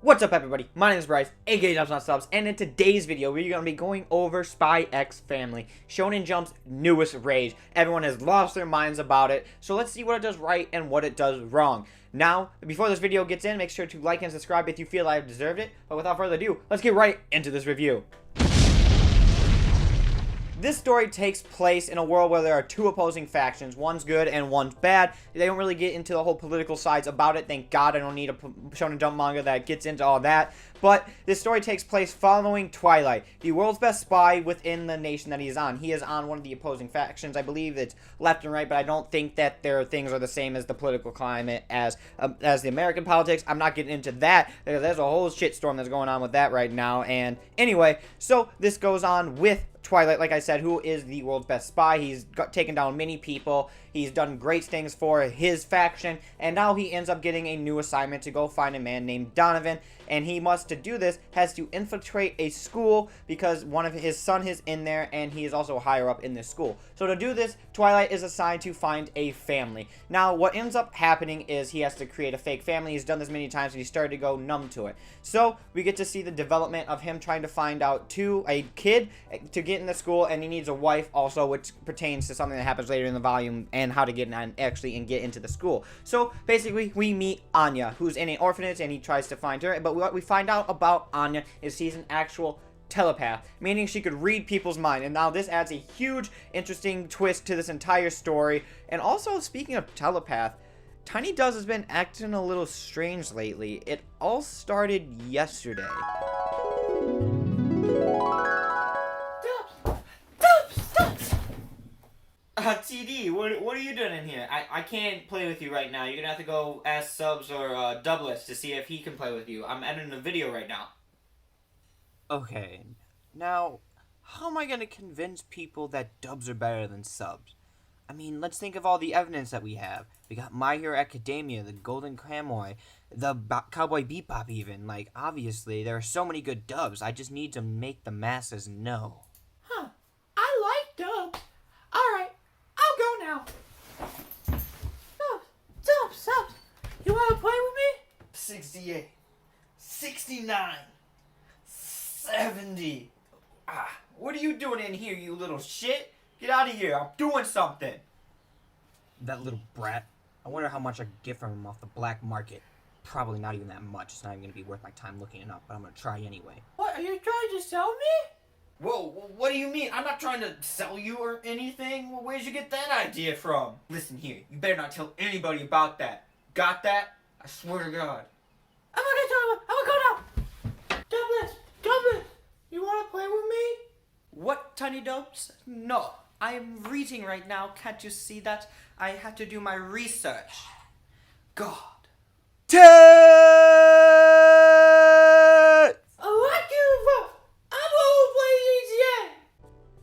What's up, everybody? My name is Bryce, aka DubsNotSubs, and in today's video, we're going to be going over Spy X Family, Shonen Jump's newest rage. Everyone has lost their minds about it, so let's see what it does right and what it does wrong. Now, before this video gets in, make sure to like and subscribe if you feel I've deserved it, but without further ado, let's get right into this review. This story takes place in a world where there are two opposing factions. One's good and one's bad. They don't really get into the whole political sides about it. Thank God I don't need a Shonen Jump manga that gets into all that. But this story takes place following Twilight, the world's best spy within the nation that he is on. He is on one of the opposing factions. I believe it's left and right, but I don't think that their things are the same as the political climate as the American politics. I'm not getting into that because there's a whole shitstorm that's going on with that right now. And anyway, so this goes on with Twilight, like I said, who is the world's best spy. He's taken down many people. He's done great things for his faction, and now he ends up getting a new assignment to go find a man named Donovan, and he must, to do this, has to infiltrate a school because one of his son is in there, and he is also higher up in this school. So to do this, Twilight is assigned to find a family. Now, what ends up happening is he has to create a fake family. He's done this many times, and he started to go numb to it. So we get to see the development of him trying to find out a kid to get in the school, and he needs a wife also, which pertains to something that happens later in the volume and how to get in and get into the school. So basically, we meet Anya, who's in an orphanage, and he tries to find her. But what we find out about Anya is she's an actual telepath, meaning she could read people's mind. And now this adds a huge, interesting twist to this entire story. And also, speaking of telepath, Tiny Dubs has been acting a little strange lately. It all started yesterday. TD, what are you doing in here? I can't play with you right now. You're gonna have to go ask Subs or Doublets to see if he can play with you. I'm editing a video right now. Okay, now, how am I gonna convince people that Dubs are better than Subs? I mean, let's think of all the evidence that we have. We got My Hero Academia, the Golden Kamuy, the Cowboy Bebop even. Like, obviously, there are so many good Dubs. I just need to make the masses know. Huh, I like Dubs. Alright, I'll go now. Subs, you wanna play with me? 68, 69, 70. What are you doing in here, you little shit? Get out of here, I'm doing something. That little brat. I wonder how much I could get from him off the black market. Probably not even that much. It's not even going to be worth my time looking it up, but I'm going to try anyway. What, are you trying to sell me? Whoa, what do you mean? I'm not trying to sell you or anything. Well, where'd you get that idea from? Listen here, you better not tell anybody about that. Got that? I swear to God. I'm gonna go now. Doublets, you wanna play with me? What, Tiny Dubs? No, I am reading right now. Can't you see that? I have to do my research. God. Ted!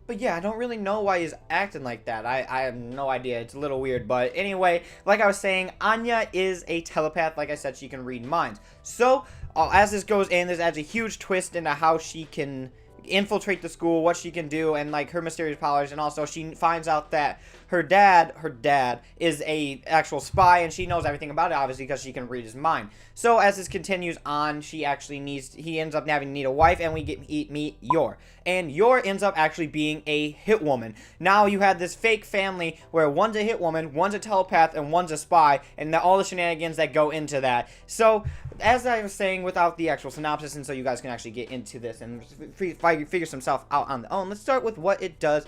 But yeah, I don't really know why he's acting like that. I have no idea. It's a little weird. But anyway, like I was saying, Anya is a telepath. Like I said, she can read minds. So, as this goes in, this adds a huge twist into how she can infiltrate the school, what she can do, and like her mysterious powers. And also, she finds out that her dad is a actual spy, and she knows everything about it, obviously, because she can read his mind. So as this continues on, he ends up having to need a wife, and we meet Yor. And Yor ends up actually being a hit woman. Now you have this fake family where one's a hit woman, one's a telepath, and one's a spy, and all the shenanigans that go into that. So, as I was saying, without the actual synopsis, and so you guys can actually get into this and figure some stuff out on their own, let's start with what it does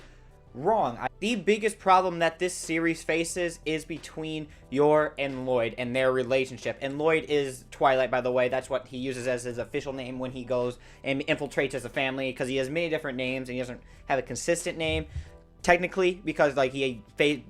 wrong. The biggest problem that this series faces is between Yor and Lloyd and their relationship. And Lloyd is Twilight, by the way. That's what he uses as his official name when he goes and infiltrates as a family, because he has many different names and he doesn't have a consistent name technically, because like he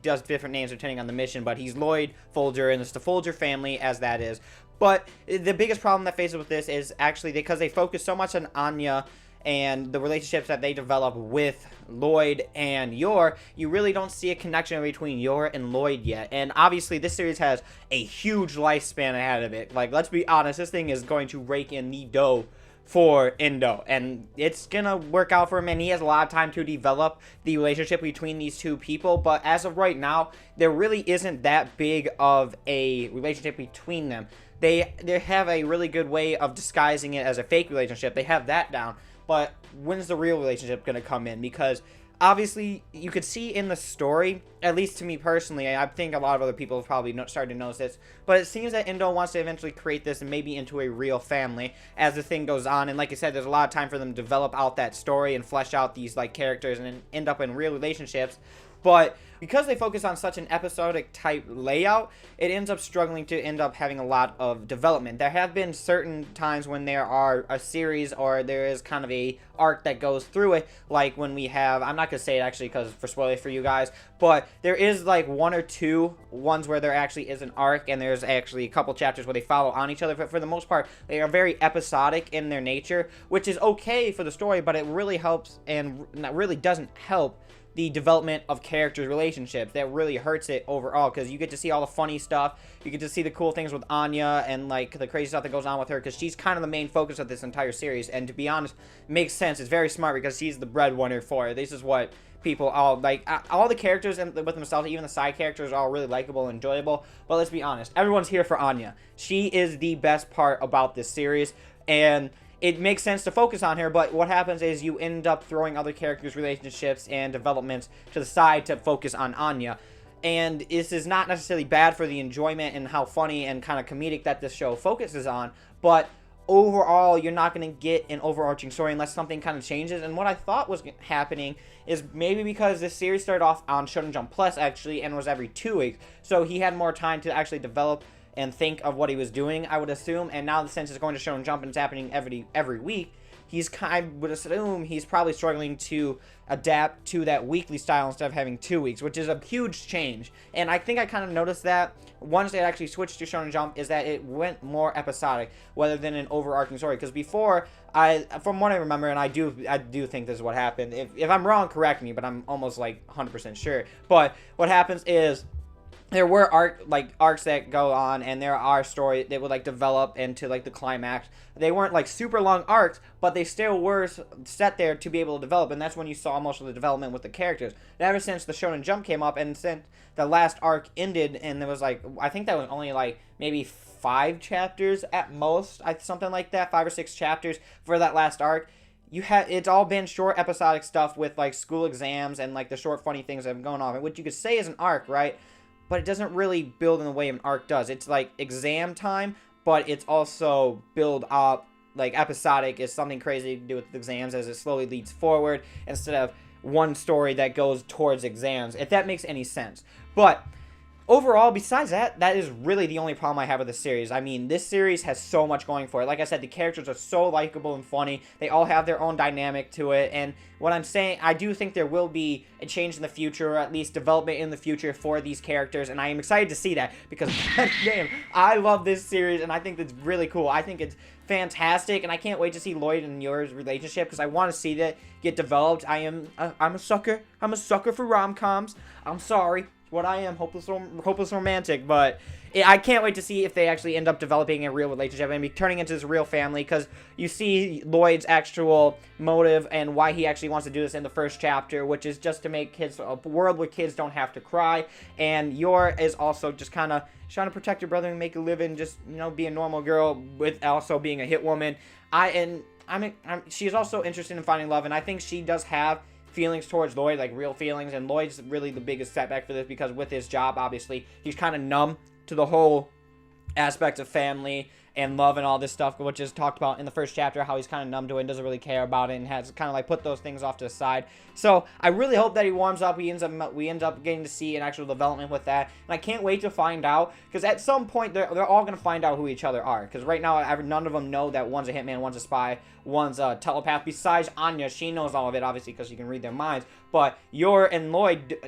does different names depending on the mission. But he's Lloyd Folger, and it's the Folger family as that is. But the biggest problem that faces with this is actually because they focus so much on Anya and the relationships that they develop with Lloyd and Yor, you really don't see a connection between Yor and Lloyd yet. And obviously, this series has a huge lifespan ahead of it. Like, let's be honest, this thing is going to rake in the dough for Indo, and it's gonna work out for him, and he has a lot of time to develop the relationship between these two people. But as of right now, there really isn't that big of a relationship between them. They have a really good way of disguising it as a fake relationship. They have that down. But when's the real relationship gonna come in? Because obviously, you could see in the story, at least to me personally, I think a lot of other people have probably started to notice this, but it seems that Indo wants to eventually create this and maybe into a real family as the thing goes on. And like I said, there's a lot of time for them to develop out that story and flesh out these like characters and end up in real relationships. But because they focus on such an episodic type layout, it ends up struggling to end up having a lot of development. There have been certain times when there are a series or there is kind of a arc that goes through it, like when we have, I'm not going to say it actually because for spoilers for you guys, but there is like one or two ones where there actually is an arc, and there's actually a couple chapters where they follow on each other, but for the most part, they are very episodic in their nature, which is okay for the story, but it really helps and really doesn't help the development of characters' relationships. That really hurts it overall, because you get to see all the funny stuff, you get to see the cool things with Anya and like the crazy stuff that goes on with her, because she's kind of the main focus of this entire series. And to be honest, it makes sense. It's very smart because she's the breadwinner for it. This is what people all like. All the characters with themselves, even the side characters, are all really likable and enjoyable. But let's be honest, everyone's here for Anya. She is the best part about this series, and it makes sense to focus on her, but what happens is you end up throwing other characters' relationships and developments to the side to focus on Anya. And this is not necessarily bad for the enjoyment and how funny and kind of comedic that this show focuses on, but overall, you're not going to get an overarching story unless something kind of changes. And what I thought was happening is maybe because this series started off on Shonen Jump Plus, actually, and was every 2 weeks, so he had more time to actually develop and think of what he was doing, I would assume. And now since it's going to Shonen Jump and it's happening every week, I would assume he's probably struggling to adapt to that weekly style instead of having 2 weeks, which is a huge change. And I think I kind of noticed that once they actually switched to Shonen Jump, is that it went more episodic rather than an overarching story. Because before, from what I remember, and I do think this is what happened. If I'm wrong, correct me, but I'm almost like 100% sure. But what happens is, there were arcs that go on, and there are stories that would like develop into like the climax. They weren't like super long arcs, but they still were set there to be able to develop, and that's when you saw most of the development with the characters. And ever since the Shonen Jump came up, and since the last arc ended, and there was like, I think that was only like maybe 5 chapters at most, something like that, 5 or 6 chapters for that last arc. It's all been short episodic stuff with like school exams and like the short funny things that have been going on, which you could say is an arc, right? But it doesn't really build in the way an arc does. It's like exam time, but it's also build up, like episodic is something crazy to do with exams as it slowly leads forward instead of one story that goes towards exams, if that makes any sense. But overall, besides that, that is really the only problem I have with the series. I mean, this series has so much going for it. Like I said, the characters are so likable and funny. They all have their own dynamic to it. And what I'm saying, I do think there will be a change in the future, or at least development in the future for these characters. And I am excited to see that because, damn, I love this series and I think it's really cool. I think it's fantastic, and I can't wait to see Lloyd and Yor's relationship because I want to see that get developed. I'm a sucker. I'm a sucker for rom-coms. I'm sorry. What I am, hopeless romantic, but I can't wait to see if they actually end up developing a real relationship and be turning into this real family, because you see Lloyd's actual motive and why he actually wants to do this in the first chapter, which is just to make kids a world where kids don't have to cry, and Yor is also just kind of trying to protect her brother and make a living, just, you know, be a normal girl with also being a hit woman. She's also interested in finding love, and I think she does have feelings towards Lloyd, like real feelings, and Lloyd's really the biggest setback for this because with his job, obviously, he's kind of numb to the whole aspect of family and love and all this stuff, which is talked about in the first chapter, how he's kind of numb to it and doesn't really care about it and has kind of like put those things off to the side. So I really hope that he warms up. We end up getting to see an actual development with that, and I can't wait to find out, because at some point they're all gonna find out who each other are, because right now none of them know that one's a hitman, one's a spy, one's a telepath. Besides Anya, she knows all of it obviously because she can read their minds. But Yor and Lloyd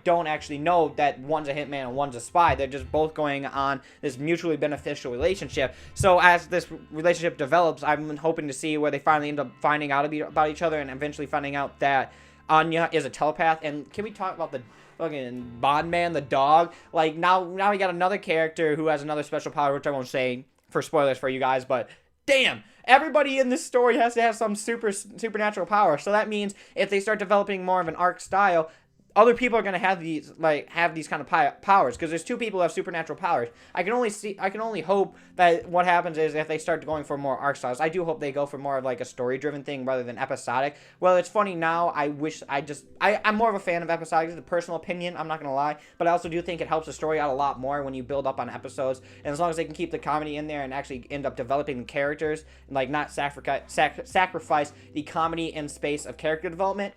don't actually know that one's a hitman and one's a spy. They're just both going on this mutually beneficial relationship. So as this relationship develops, I'm hoping to see where they finally end up finding out about each other and eventually finding out that Anya is a telepath. And can we talk about the fucking Bondman, the dog? Like, now we got another character who has another special power, which I won't say for spoilers for you guys, but damn, everybody in this story has to have some supernatural power. So that means if they start developing more of an arc style, other people are gonna have these kind of powers, because there's 2 people who have supernatural powers. I can only hope that what happens is if they start going for more arc styles. I do hope they go for more of like a story-driven thing rather than episodic. Well, it's funny now. I'm more of a fan of episodic. It's a personal opinion. I'm not gonna lie, but I also do think it helps the story out a lot more when you build up on episodes. And as long as they can keep the comedy in there and actually end up developing the characters, and like not sacrifice the comedy and space of character development,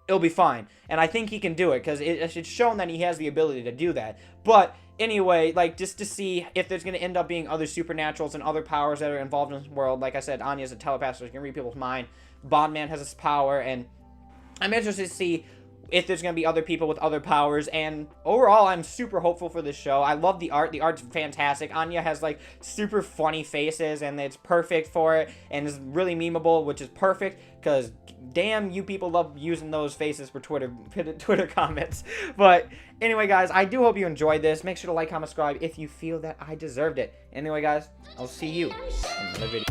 it'll be fine. And I think he can do it, because it's shown that he has the ability to do that. But anyway, like, just to see if there's going to end up being other supernaturals and other powers that are involved in this world. Like I said, Anya's a telepath, so she can read people's mind. Bondman has this power, and I'm interested to see if there's going to be other people with other powers. And overall, I'm super hopeful for this show. I love the art. The art's fantastic. Anya has like super funny faces, and it's perfect for it, and is really memeable, which is perfect, because damn, you people love using those faces for Twitter comments. But anyway, guys, I do hope you enjoyed this. Make sure to like, comment, subscribe if you feel that I deserved it. Anyway, guys, I'll see you in another video.